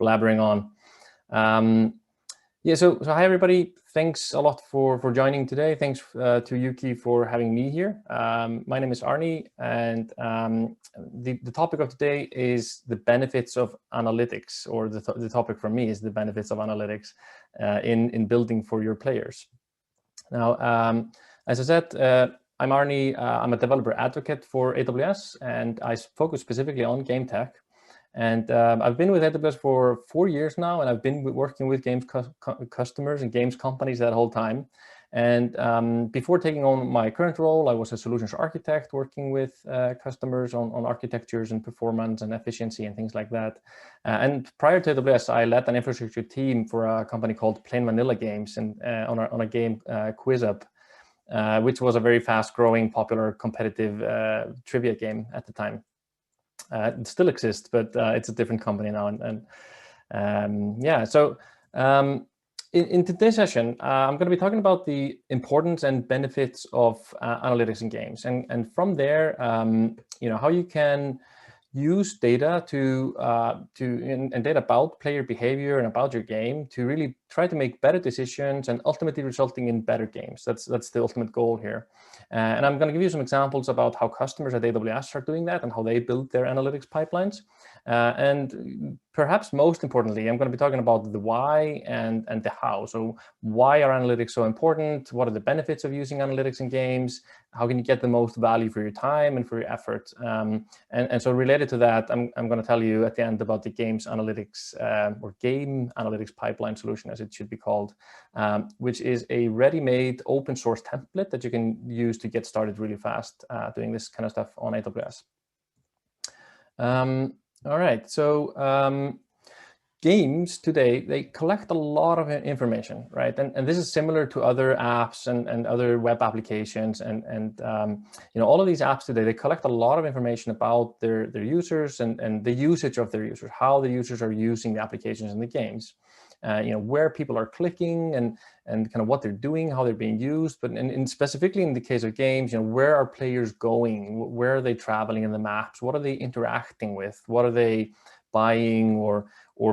blabbering on. Yeah, so hi everybody. Thanks a lot for joining today. Thanks to Ukie for having me here. My name is Arni, and the topic of today is the benefits of analytics, or the topic for me is the benefits of analytics in building for your players. Now, as I said, I'm Arni. I'm a developer advocate for AWS, and I focus specifically on game tech. And I've been with AWS for 4 years now, and I've been working with games customers and games companies that whole time. And before taking on my current role, I was a solutions architect working with customers on architectures and performance and efficiency and things like that. And prior to AWS, I led an infrastructure team for a company called Plain Vanilla Games, and on a game Quiz Up, which was a very fast-growing, popular, competitive trivia game at the time. It still exists, but it's a different company now. Yeah, so in today's session, I'm going to be talking about the importance and benefits of analytics in games, and from there, how you can use data and data about player behavior and about your game to really try to make better decisions and ultimately resulting in better games. That's the ultimate goal here. And I'm going to give you some examples about how customers at AWS are doing that and how they build their analytics pipelines. And perhaps most importantly, I'm going to be talking about the why and the how. So why are analytics so important? What are the benefits of using analytics in games? How can you get the most value for your time and for your effort? And so related to that, I'm going to tell you at the end about the games analytics or game analytics pipeline solution, as it should be called, which is a ready-made open source template that you can use to get started really fast doing this kind of stuff on AWS. All right, so games today, they collect a lot of information, right? And this is similar to other apps and other web applications. And all of these apps today, they collect a lot of information about their users and the usage of their users, how the users are using the applications and the games. Where people are clicking and kind of what they're doing, how they're being used, but specifically in the case of games, where are players going? Where are they traveling in the maps? What are they interacting with? What are they buying, or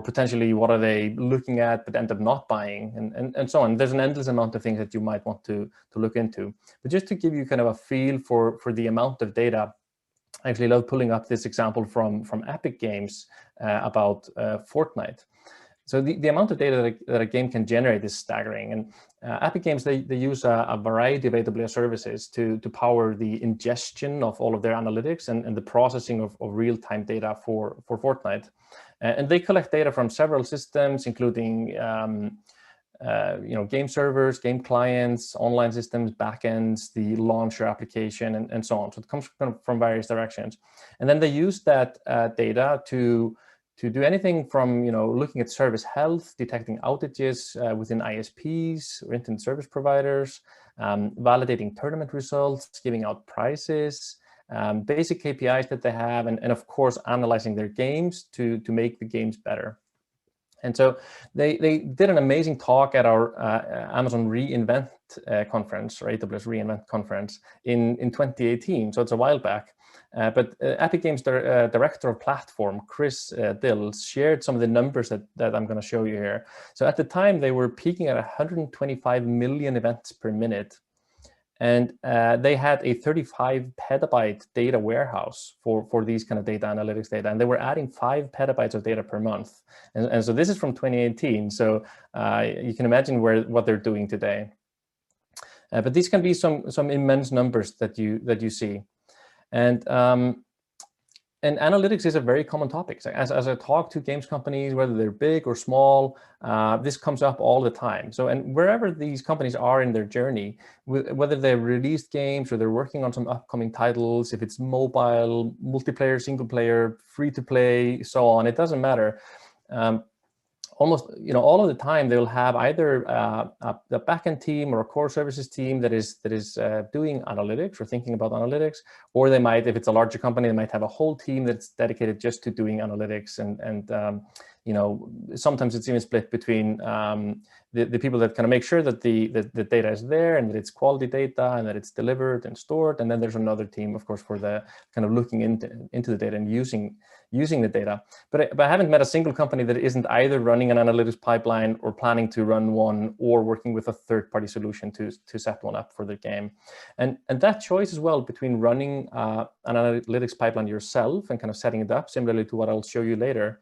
potentially what are they looking at but end up not buying, and so on. There's an endless amount of things that you might want to look into. But just to give you kind of a feel for the amount of data, I actually love pulling up this example from Epic Games about Fortnite. So the amount of data that a game can generate is staggering. And Epic Games, they use a variety of AWS services to power the ingestion of all of their analytics and the processing of real-time data for Fortnite. And they collect data from several systems, including game servers, game clients, online systems, backends, the launcher application, and so on. So it comes from various directions. And then they use that data to do anything from looking at service health, detecting outages within ISPs or internet service providers, validating tournament results, giving out prizes, basic KPIs that they have, and of course analyzing their games to make the games better. And so they did an amazing talk at our Amazon reInvent conference, or AWS reInvent conference in 2018. So it's a while back. But Epic Games director of platform, Chris Dills, shared some of the numbers that I'm going to show you here. So at the time, they were peaking at 125 million events per minute. And they had a 35 petabyte data warehouse for these kind of data analytics data. And they were adding 5 petabytes of data per month. And so this is from 2018. So you can imagine what they're doing today. But these can be some immense numbers that you see. And analytics is a very common topic. So as I talk to games companies, whether they're big or small, this comes up all the time. So, and wherever these companies are in their journey, whether they've released games or they're working on some upcoming titles, if it's mobile, multiplayer, single player, free to play, so on, it doesn't matter. Almost, all of the time they'll have either a backend team or a core services team that is doing analytics or thinking about analytics, or they might, if it's a larger company, they might have a whole team that's dedicated just to doing analytics and sometimes it's even split between the people that kind of make sure that the data is there and that it's quality data and that it's delivered and stored. And then there's another team, of course, for the kind of looking into the data and using the data. But I haven't met a single company that isn't either running an analytics pipeline or planning to run one or working with a third-party solution to set one up for their game. And that choice as well between running an analytics pipeline yourself and kind of setting it up, similarly to what I'll show you later,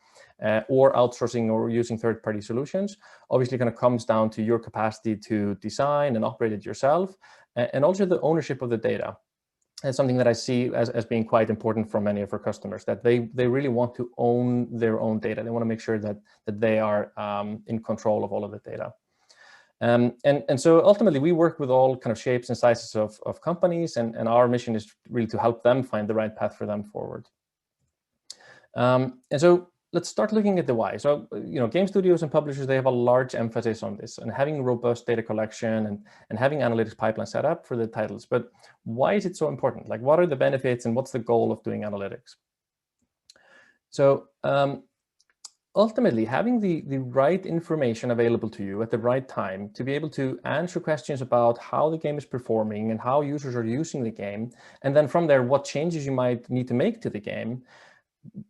or outsourcing or using third-party solutions, obviously kind of comes down to your capacity to design and operate it yourself, and also the ownership of the data. It's something that I see as being quite important for many of our customers, that they really want to own their own data. They want to make sure that they are in control of all of the data. And so ultimately, we work with all kind of shapes and sizes of companies, and our mission is really to help them find the right path for them forward. And so let's start looking at the why. So, game studios and publishers, they have a large emphasis on this and having robust data collection and having analytics pipeline set up for the titles. But why is it so important? Like, what are the benefits and what's the goal of doing analytics? So ultimately, having the right information available to you at the right time to be able to answer questions about how the game is performing and how users are using the game, and then from there, what changes you might need to make to the game.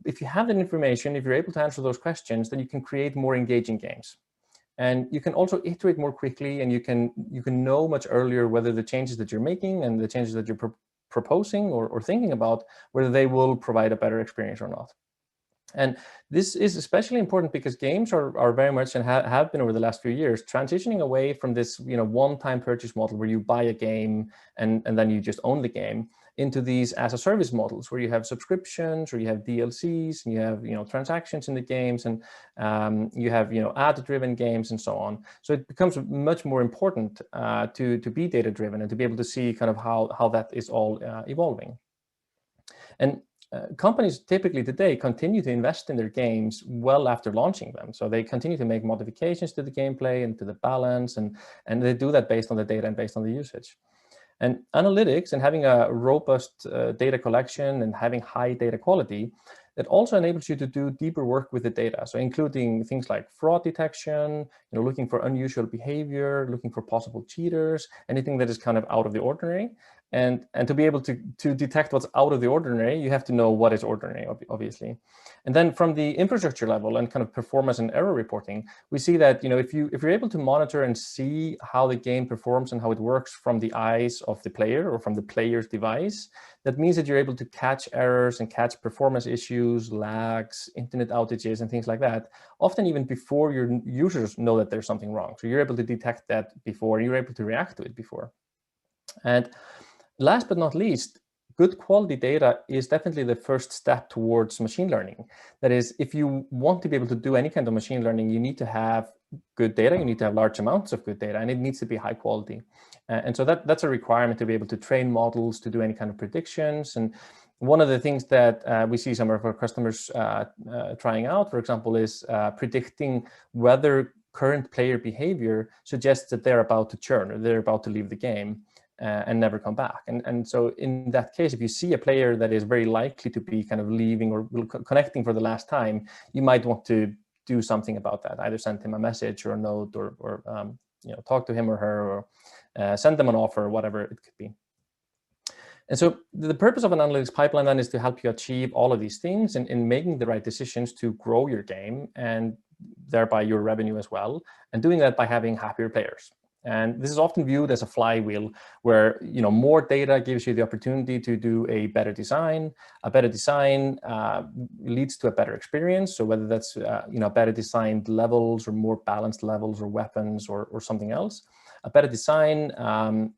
If you have that information, if you're able to answer those questions, then you can create more engaging games. And you can also iterate more quickly, and you can know much earlier whether the changes that you're making and the changes that you're proposing or thinking about, whether they will provide a better experience or not. And this is especially important because games are very much, and have been over the last few years, transitioning away from this one-time purchase model where you buy a game and then you just own the game, into these as-a-service models where you have subscriptions or you have DLCs and you have transactions in the games, and you have ad-driven games and so on. So it becomes much more important to be data-driven and to be able to see kind of how that is all evolving. And companies typically today continue to invest in their games well after launching them. So they continue to make modifications to the gameplay and to the balance, and they do that based on the data and based on the usage. And analytics and having a robust data collection and having high data quality, it also enables you to do deeper work with the data. So including things like fraud detection, looking for unusual behavior, looking for possible cheaters, anything that is kind of out of the ordinary. And to be able to detect what's out of the ordinary, you have to know what is ordinary, obviously. And then from the infrastructure level and kind of performance and error reporting, we see that if you're able to monitor and see how the game performs and how it works from the eyes of the player or from the player's device, that means that you're able to catch errors and catch performance issues, lags, internet outages, and things like that, often even before your users know that there's something wrong. So you're able to detect that before, you're able to react to it before. And last but not least, good quality data is definitely the first step towards machine learning. That is, if you want to be able to do any kind of machine learning, you need to have good data, you need to have large amounts of good data, and it needs to be high quality. And so that's a requirement to be able to train models, to do any kind of predictions. And one of the things that we see some of our customers trying out, for example, is predicting whether current player behavior suggests that they're about to churn or they're about to leave the game. And never come back. And so in that case, if you see a player that is very likely to be kind of leaving or connecting for the last time, you might want to do something about that, either send him a message or a note or talk to him or her, or send them an offer or whatever it could be. And so the purpose of an analytics pipeline then is to help you achieve all of these things and in making the right decisions to grow your game and thereby your revenue as well, and doing that by having happier players. And this is often viewed as a flywheel where more data gives you the opportunity to do a better design. A better design leads to a better experience. So whether that's better designed levels or more balanced levels or weapons or something else, a better design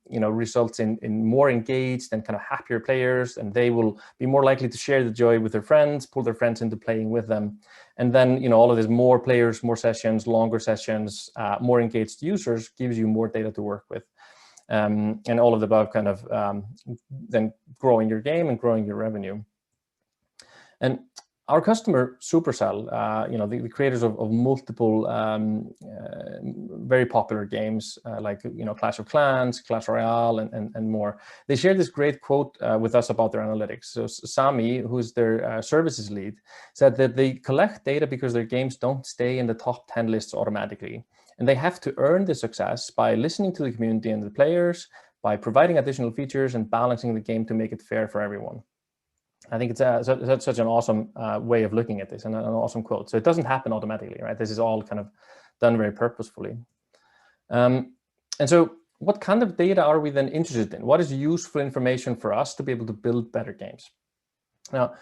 results in more engaged and kind of happier players, and they will be more likely to share the joy with their friends, pull their friends into playing with them. And then all of this, more players, more sessions, longer sessions, more engaged users gives you more data to work with. And all of the above kind of then growing your game and growing your revenue. And Our customer, Supercell, the creators of multiple very popular games like Clash of Clans, Clash Royale, and more. They shared this great quote with us about their analytics. So Sami, who's their services lead, said that they collect data because their games don't stay in the top 10 lists automatically, and they have to earn the success by listening to the community and the players, by providing additional features and balancing the game to make it fair for everyone. I think it's such an awesome way of looking at this, and an awesome quote. So it doesn't happen automatically, right? This is all kind of done very purposefully. And so what kind of data are we then interested in? What is useful information for us to be able to build better games? Now,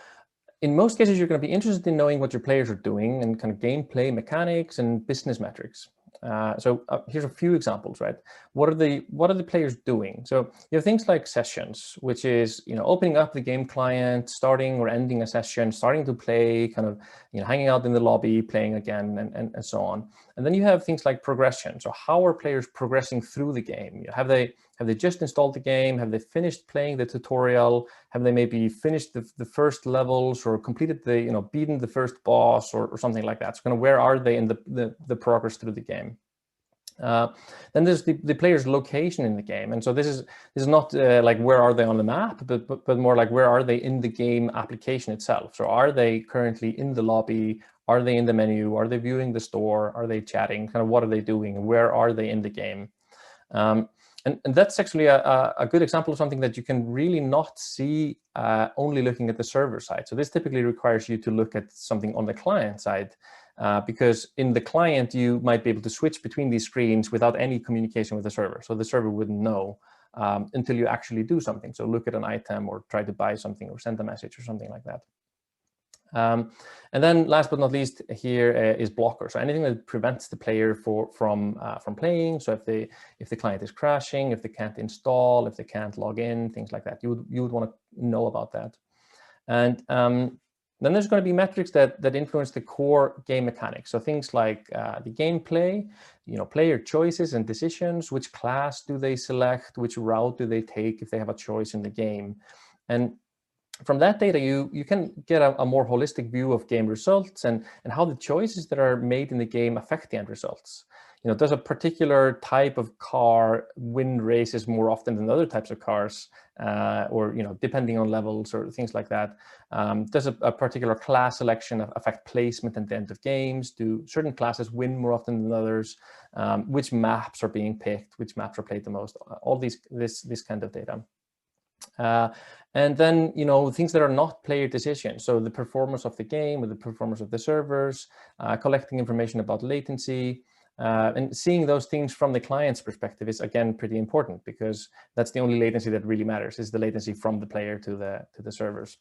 in most cases, you're going to be interested in knowing what your players are doing and kind of gameplay mechanics and business metrics. Here's a few examples, right? What are the players doing? So you have things like sessions, which is opening up the game client, starting or ending a session, starting to play, kind of hanging out in the lobby, playing again, and so on. And then you have things like progression. So how are players progressing through the game? Have they just installed the game? Have they finished playing the tutorial? Have they maybe finished the first levels or completed beaten the first boss or something like that? So kind of where are they in the progress through the game? Then there's the player's location in the game, and so this is not like where are they on the map, but more like where are they in the game application itself. So are they currently in the lobby? Are they in the menu? Are they viewing the store? Are they chatting? Kind of what are they doing? Where are they in the game? And that's actually a good example of something that you can really not see only looking at the server side. So this typically requires you to look at something on the client side, because in the client, you might be able to switch between these screens without any communication with the server. So the server wouldn't know until you actually do something. So look at an item or try to buy something or send a message or something like that. And then last but not least here is blockers. So anything that prevents the player from playing. So if the client is crashing, if they can't install, if they can't log in, things like that, you would want to know about that. And then there's going to be metrics that influence the core game mechanics. So things like the gameplay, player choices and decisions, which class do they select, which route do they take if they have a choice in the game. And from that data, you can get a more holistic view of game results and how the choices that are made in the game affect the end results. Does a particular type of car win races more often than other types of cars, or depending on levels or things like that? Does a particular class selection affect placement at the end of games? Do certain classes win more often than others? Which maps are being picked? Which maps are played the most? All this kind of data. And then, things that are not player decisions. So the performance of the game, or the performance of the servers, collecting information about latency, and seeing those things from the client's perspective is, again, pretty important, because that's the only latency that really matters, is the latency from the player to the servers.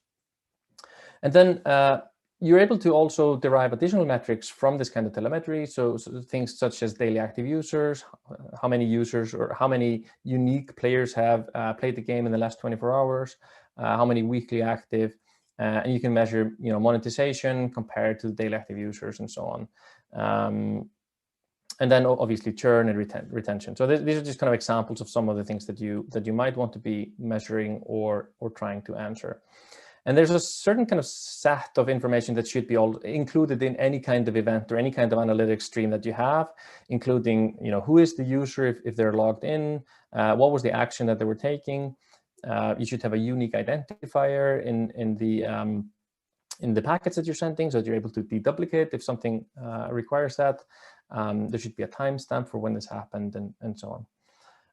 And then you're able to also derive additional metrics from this kind of telemetry. So things such as daily active users, how many users or how many unique players have played the game in the last 24 hours, how many weekly active, and you can measure monetization compared to the daily active users and so on. And then obviously churn and retention. So these are just kind of examples of some of the things that you might want to be measuring or trying to answer. And there's a certain kind of set of information that should be all included in any kind of event or any kind of analytics stream that you have, including who is the user if they're logged in, what was the action that they were taking. You should have a unique identifier in the packets that you're sending, so that you're able to deduplicate if something requires that. There should be a timestamp for when this happened and so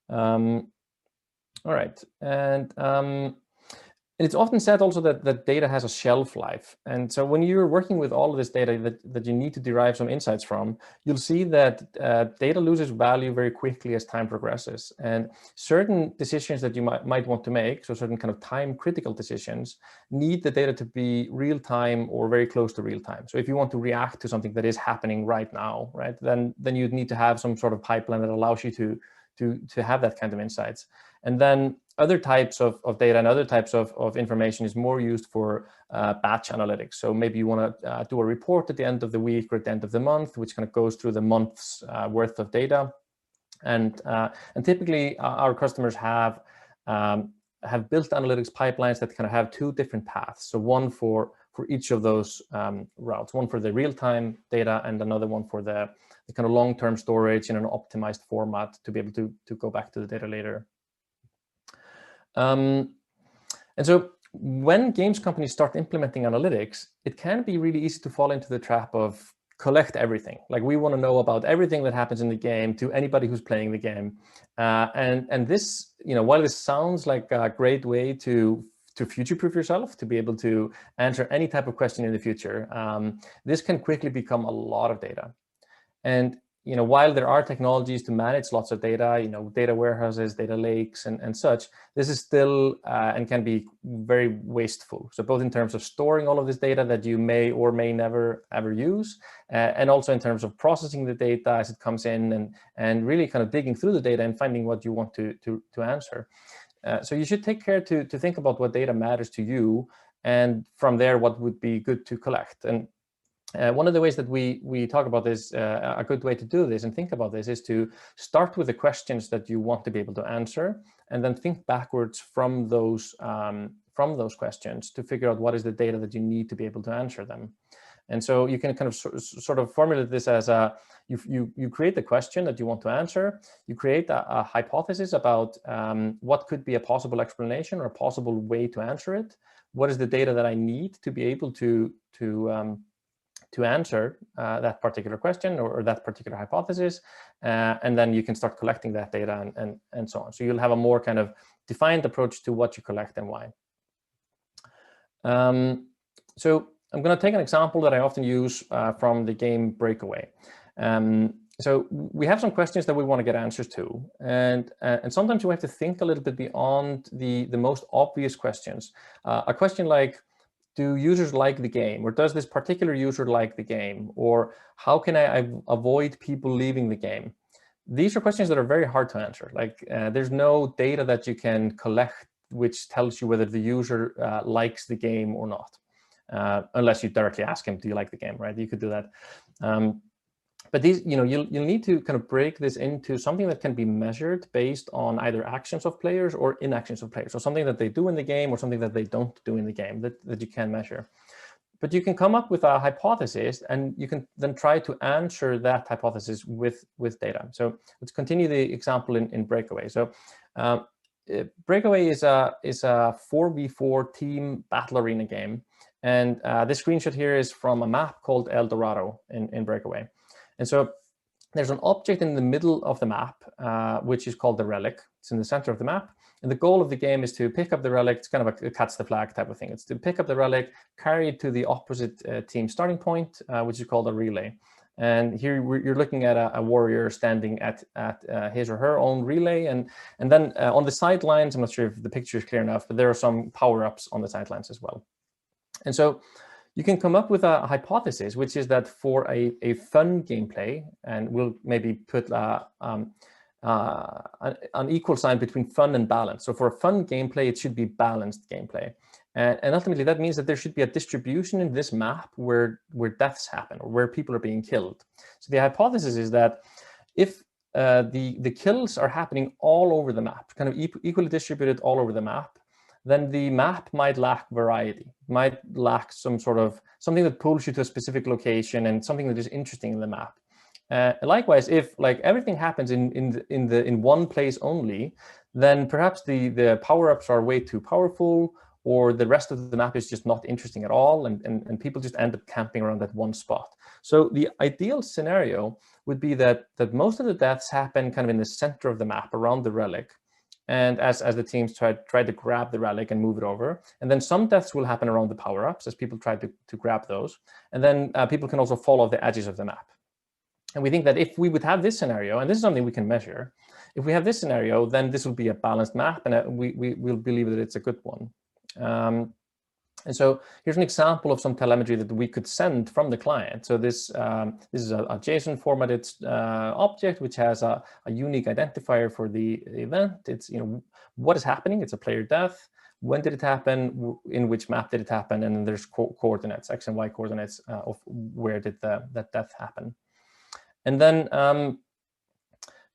on. All right, and it's often said also that data has a shelf life. And so when you're working with all of this data that you need to derive some insights from, you'll see that data loses value very quickly as time progresses. And certain decisions that you might want to make, so certain kind of time critical decisions, need the data to be real time or very close to real time. So if you want to react to something that is happening right now, right, then you'd need to have some sort of pipeline that allows you to have that kind of insights. And then other types of data and other types of information is more used for batch analytics. So maybe you want to do a report at the end of the week or at the end of the month, which kind of goes through the month's worth of data. And typically our customers have built analytics pipelines that kind of have two different paths. So one for for each of those routes, one for the real-time data and another one for the kind of long-term storage in an optimized format to be able to go back to the data later. And so when games companies start implementing analytics, it can be really easy to fall into the trap of collect everything. Like, we want to know about everything that happens in the game to anybody who's playing the game. And this, while this sounds like a great way to future-proof yourself, to be able to answer any type of question in the future, this can quickly become a lot of data. And while there are technologies to manage lots of data, data warehouses, data lakes, and such, this is still and can be very wasteful. So both in terms of storing all of this data that you may or may never ever use, and also in terms of processing the data as it comes in, and really kind of digging through the data and finding what you want to answer. So you should take care to think about what data matters to you, and from there, what would be good to collect. And one of the ways that we talk about this, a good way to do this and think about this, is to start with the questions that you want to be able to answer, and then think backwards from those questions to figure out what is the data that you need to be able to answer them. And so you can kind of sort of formulate this as you create the question that you want to answer, you create a hypothesis about what could be a possible explanation or a possible way to answer it. What is the data that I need to be able to answer that particular question or that particular hypothesis, and then you can start collecting that data and so on. So you'll have a more kind of defined approach to what you collect and why. So I'm going to take an example that I often use from the game Breakaway. So we have some questions that we want to get answers to, and sometimes we have to think a little bit beyond the most obvious questions. A question like, do users like the game, or does this particular user like the game, or how can I avoid people leaving the game? These are questions that are very hard to answer. Like, there's no data that you can collect which tells you whether the user likes the game or not, unless you directly ask him, do you like the game, right? You could do that. But these, you'll need to kind of break this into something that can be measured based on either actions of players or inactions of players. So something that they do in the game or something that they don't do in the game that you can measure. But you can come up with a hypothesis, and you can then try to answer that hypothesis with data. So let's continue the example in Breakaway. So Breakaway is a 4v4 team battle arena game. And this screenshot here is from a map called El Dorado in Breakaway. And so there's an object in the middle of the map, which is called the relic. It's in the center of the map. And the goal of the game is to pick up the relic. It's kind of a catch the flag type of thing. It's to pick up the relic, carry it to the opposite team starting point, which is called a relay. And here you're looking at a warrior standing at his or her own relay. And then on the sidelines, I'm not sure if the picture is clear enough, but there are some power-ups on the sidelines as well. And so you can come up with a hypothesis, which is that for a fun gameplay, and we'll maybe put an equal sign between fun and balance. So for a fun gameplay, it should be balanced gameplay. And ultimately, that means that there should be a distribution in this map where deaths happen or where people are being killed. So the hypothesis is that if the kills are happening all over the map, kind of equally distributed all over the map, then the map might lack variety, might lack something that pulls you to a specific location and something that is interesting in the map. Likewise, if like everything happens in one place only, then perhaps the power-ups are way too powerful, or the rest of the map is just not interesting at all, and people just end up camping around that one spot. So the ideal scenario would be that most of the deaths happen kind of in the center of the map around the relic. And as the teams try to grab the relic and move it over. And then some deaths will happen around the power-ups as people try to grab those. And then people can also fall off the edges of the map. And we think that if we would have this scenario, and this is something we can measure, if we have this scenario, then this will be a balanced map, and we'll believe that it's a good one. And so here's an example of some telemetry that we could send from the client. So this is a JSON formatted object, which has a unique identifier for the event. It's what is happening. It's a player death. When did it happen? In which map did it happen? And then there's coordinates, X and Y coordinates of where did that death happen. And then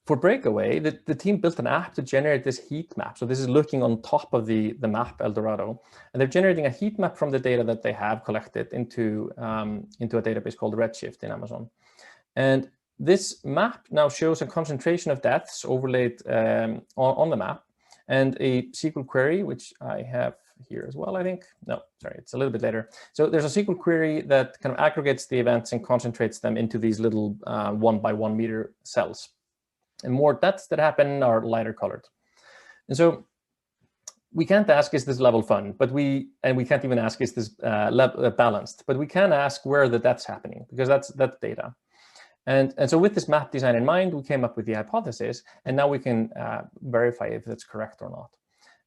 For Breakaway, the team built an app to generate this heat map. So this is looking on top of the map Eldorado, and they're generating a heat map from the data that they have collected into a database called Redshift in Amazon. And this map now shows a concentration of deaths overlaid on the map, and a SQL query, which I have here as well, I think. No, sorry, it's a little bit later. So there's a SQL query that kind of aggregates the events and concentrates them into these little 1 by 1 meter cells. And more deaths that happen are lighter colored. And so we can't ask, is this level fun? We can't even ask, is this balanced? But we can ask where are the deaths happening, because that's data. And so with this map design in mind, we came up with the hypothesis, and now we can verify if it's correct or not.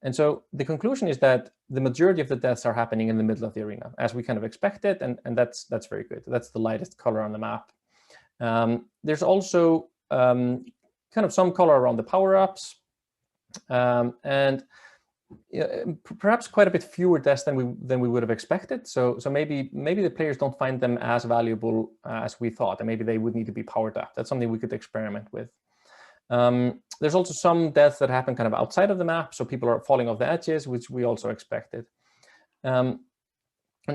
And so the conclusion is that the majority of the deaths are happening in the middle of the arena, as we kind of expected, and that's very good. That's the lightest color on the map. There's also kind of some color around the power-ups, and perhaps quite a bit fewer deaths than we would have expected. So maybe the players don't find them as valuable as we thought, and maybe they would need to be powered up. That's something we could experiment with. There's also some deaths that happen kind of outside of the map, so people are falling off the edges, which we also expected. And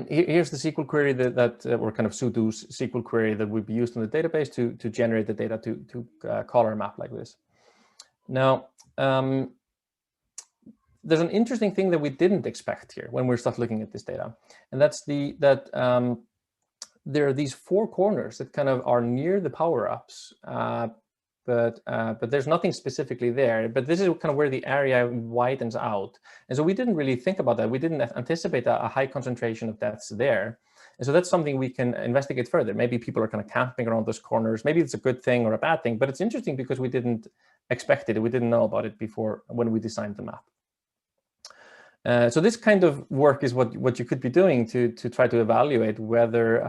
here's the SQL query or kind of sudo SQL query that would be used in the database to generate the data to color a map like this. Now, there's an interesting thing that we didn't expect here when we start looking at this data, and that's that there are these 4 corners that kind of are near the power-ups, but there's nothing specifically there. But this is kind of where the area widens out. And so we didn't really think about that. We didn't anticipate a high concentration of deaths there. And so that's something we can investigate further. Maybe people are kind of camping around those corners. Maybe it's a good thing or a bad thing, but it's interesting because we didn't expect it. We didn't know about it before when we designed the map. So this kind of work is what you could be doing to try to evaluate whether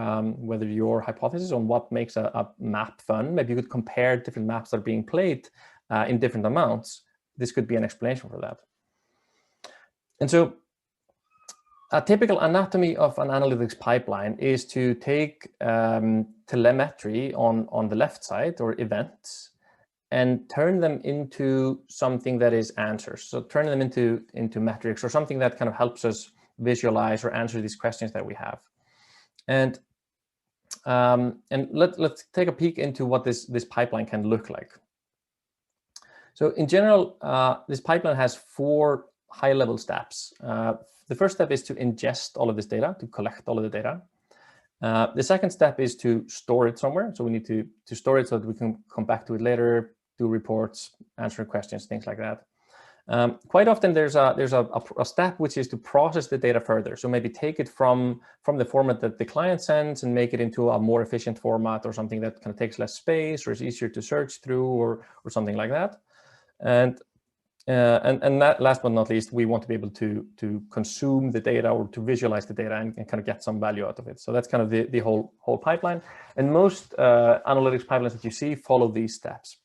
your hypothesis on what makes a map fun. Maybe you could compare different maps that are being played in different amounts. This could be an explanation for that. And so a typical anatomy of an analytics pipeline is to take telemetry on the left side, or events, and turn them into something that is answers. So turn them into metrics, or something that kind of helps us visualize or answer these questions that we have. And let's take a peek into what this pipeline can look like. So in general, this pipeline has 4 high-level steps. The first step is to ingest all of this data, to collect all of the data. The second step is to store it somewhere. So we need to store it so that we can come back to it later, do reports, answer questions, things like that. Quite often there's a step which is to process the data further. So maybe take it from the format that the client sends and make it into a more efficient format, or something that kind of takes less space or is easier to search through, or something like that. And that, last but not least, we want to be able to consume the data, or to visualize the data and kind of get some value out of it. So that's kind of the whole pipeline. And most analytics pipelines that you see follow these steps.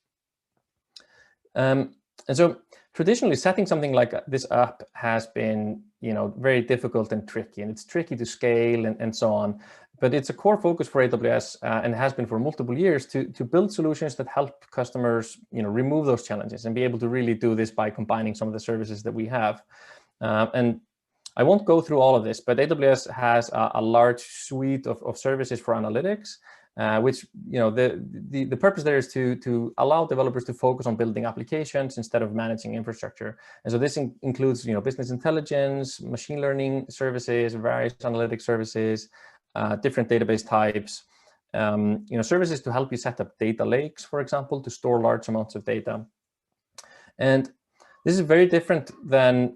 And so traditionally, setting something like this up has been, very difficult and tricky, and it's tricky to scale and so on. But it's a core focus for AWS and has been for multiple years to build solutions that help customers, remove those challenges and be able to really do this by combining some of the services that we have. And I won't go through all of this, but AWS has a large suite of services for analytics, which, the purpose there is to allow developers to focus on building applications instead of managing infrastructure. And so this includes, business intelligence, machine learning services, various analytic services, different database types, services to help you set up data lakes, for example, to store large amounts of data. And this is very different than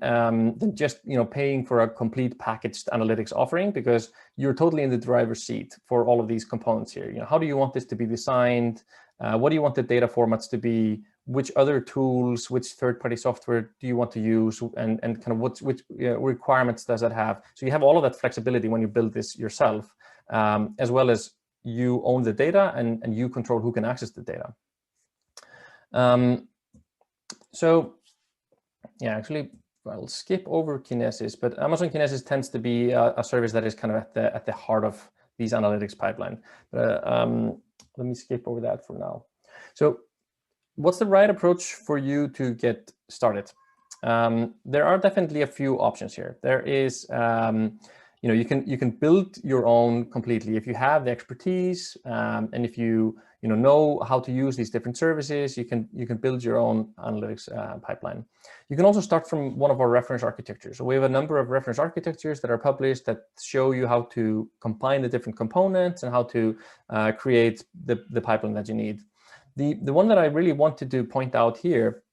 just paying for a complete packaged analytics offering, because you're totally in the driver's seat for all of these components here. How do you want this to be designed? What do you want the data formats to be? Which other tools, which third-party software do you want to use, and kind of which requirements does that have? So you have all of that flexibility when you build this yourself, as well as you own the data and you control who can access the data. Yeah, actually, I'll skip over Kinesis, but Amazon Kinesis tends to be a service that is kind of at the heart of these analytics pipeline. But let me skip over that for now. So what's the right approach for you to get started? There are definitely a few options here. There is, you can build your own completely if you have the expertise, and if you know how to use these different services. You can build your own analytics pipeline. You can also start from one of our reference architectures. So we have a number of reference architectures that are published that show you how to combine the different components and how to create the pipeline that you need. The one that I really wanted to point out here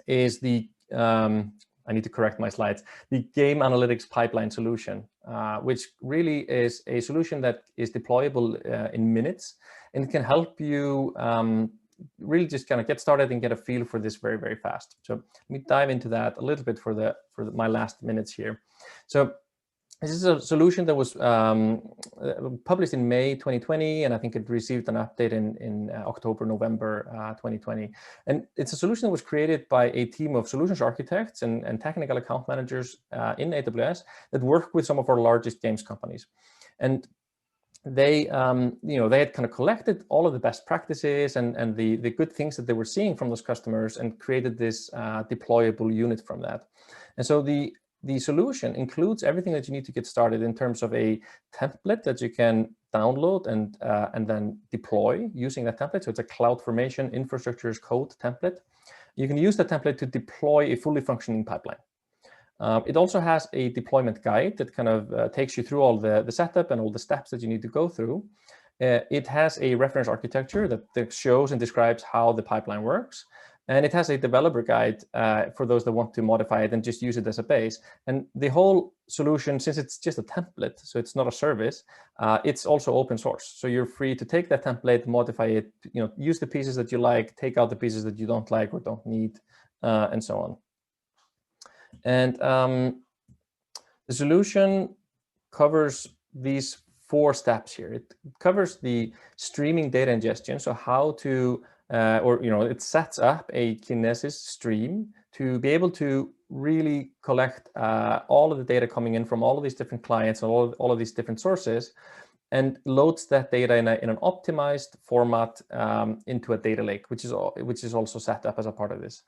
is the I need to correct my slides. The game analytics pipeline solution, which really is a solution that is deployable in minutes and can help you really just kind of get started and get a feel for this very, very fast. So let me dive into that a little bit for my last minutes here. So this is a solution that was published in May 2020, and I think it received an update in October, November 2020. And it's a solution that was created by a team of solutions architects and technical account managers in AWS that work with some of our largest games companies. And they, they had kind of collected all of the best practices and the good things that they were seeing from those customers and created this deployable unit from that. And so the solution includes everything that you need to get started in terms of a template that you can download and then deploy using that template. So it's a CloudFormation infrastructure as code template. You can use that template to deploy a fully functioning pipeline. It also has a deployment guide that kind of takes you through all the setup and all the steps that you need to go through. It has a reference architecture that shows and describes how the pipeline works. And it has a developer guide for those that want to modify it and just use it as a base. And the whole solution, since it's just a template, so it's not a service, it's also open source. So you're free to take that template, modify it, use the pieces that you like, take out the pieces that you don't like or don't need, and so on. And the solution covers these 4 steps here. It covers the streaming data ingestion, so how to it sets up a Kinesis stream to be able to really collect all of the data coming in from all of these different clients and all of these different sources, and loads that data in an optimized format into a data lake, which is also set up as a part of this.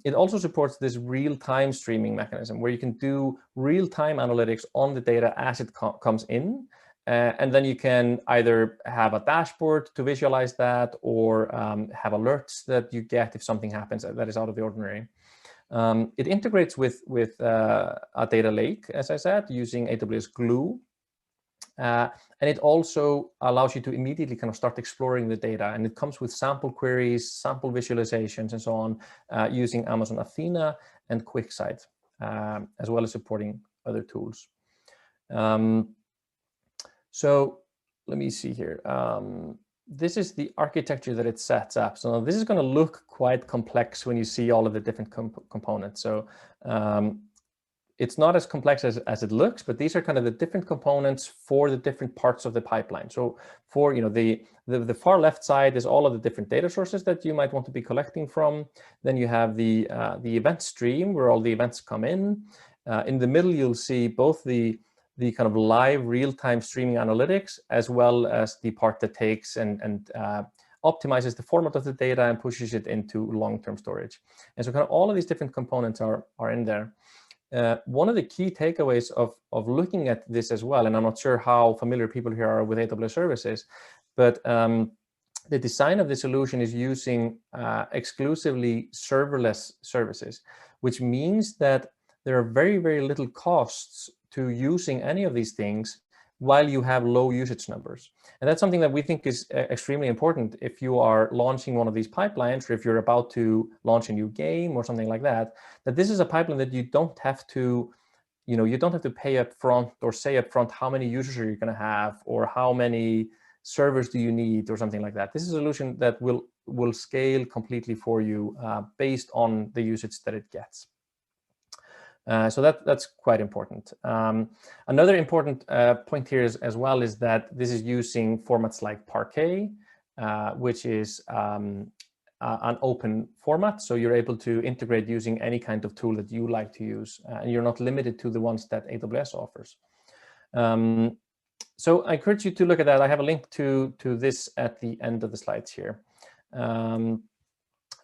It also supports this real-time streaming mechanism where you can do real-time analytics on the data as it comes in. And then you can either have a dashboard to visualize that or have alerts that you get if something happens that is out of the ordinary. It integrates with a data lake, as I said, using AWS Glue. And it also allows you to immediately kind of start exploring the data. And it comes with sample queries, sample visualizations, and so on, using Amazon Athena and QuickSight, as well as supporting other tools. So let me see here. This is the architecture that it sets up. So this is going to look quite complex when you see all of the different components. So it's not as complex as it looks, but these are kind of the different components for the different parts of the pipeline. So for the far left side is all of the different data sources that you might want to be collecting from. Then you have the event stream where all the events come in. In the middle, you'll see both the kind of live real-time streaming analytics, as well as the part that takes and optimizes the format of the data and pushes it into long-term storage. And so kind of all of these different components are in there. One of the key takeaways of looking at this as well, and I'm not sure how familiar people here are with AWS services, but the design of the solution is using exclusively serverless services, which means that there are very, very little costs to using any of these things while you have low usage numbers. And that's something that we think is extremely important if you are launching one of these pipelines, or if you're about to launch a new game or something like that, that this is a pipeline that you don't have to, you don't have to pay up front or say up front how many users are you going to have or how many servers do you need or something like that. This is a solution that will scale completely for you based on the usage that it gets. So that's quite important. Another important point here as well is that this is using formats like Parquet, which is an open format. So you're able to integrate using any kind of tool that you like to use, and you're not limited to the ones that AWS offers. So I encourage you to look at that. I have a link to this at the end of the slides here.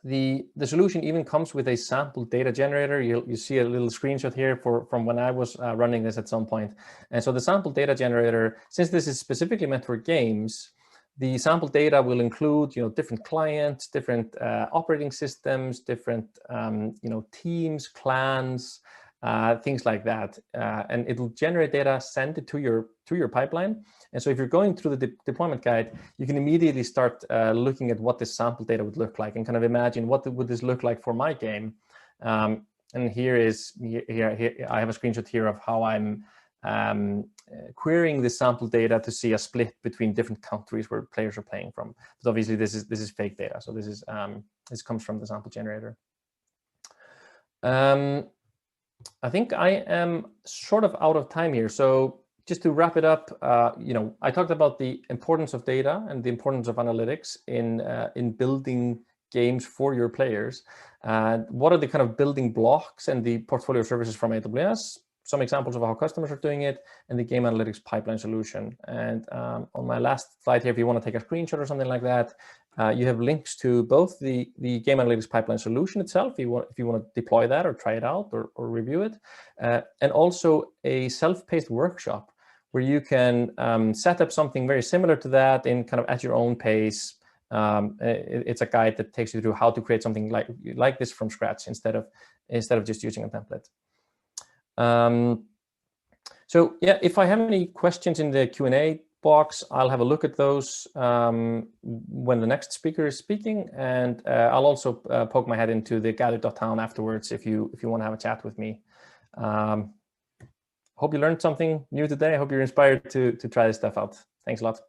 The solution even comes with a sample data generator. You see a little screenshot here from when I was running this at some point. And so the sample data generator, since this is specifically meant for games, the sample data will include, different clients, different operating systems, different, teams, clans, things like that, and it'll generate data, send it to your pipeline. And so if you're going through the deployment guide, you can immediately start looking at what this sample data would look like and kind of imagine what would this look like for my game. And here I have a screenshot here of how I'm querying the sample data to see a split between different countries where players are playing from. But obviously this is fake data, so this comes from the sample generator. I think I am sort of out of time here, so just to wrap it up, I talked about the importance of data and the importance of analytics in building games for your players. What are the kind of building blocks and the portfolio services from AWS? Some examples of how customers are doing it, and the game analytics pipeline solution. And on my last slide here, if you want to take a screenshot or something like that, you have links to both the game analytics pipeline solution itself, if you want to deploy that or try it out or review it, and also a self-paced workshop where you can set up something very similar to that in kind of at your own pace. It's a guide that takes you through how to create something like this from scratch instead of just using a template. So yeah, if I have any questions in the Q&A box, I'll have a look at those when the next speaker is speaking, and I'll also poke my head into the gather.town afterwards if you want to have a chat with me. Hope you learned something new today. I hope you're inspired to try this stuff out. Thanks a lot.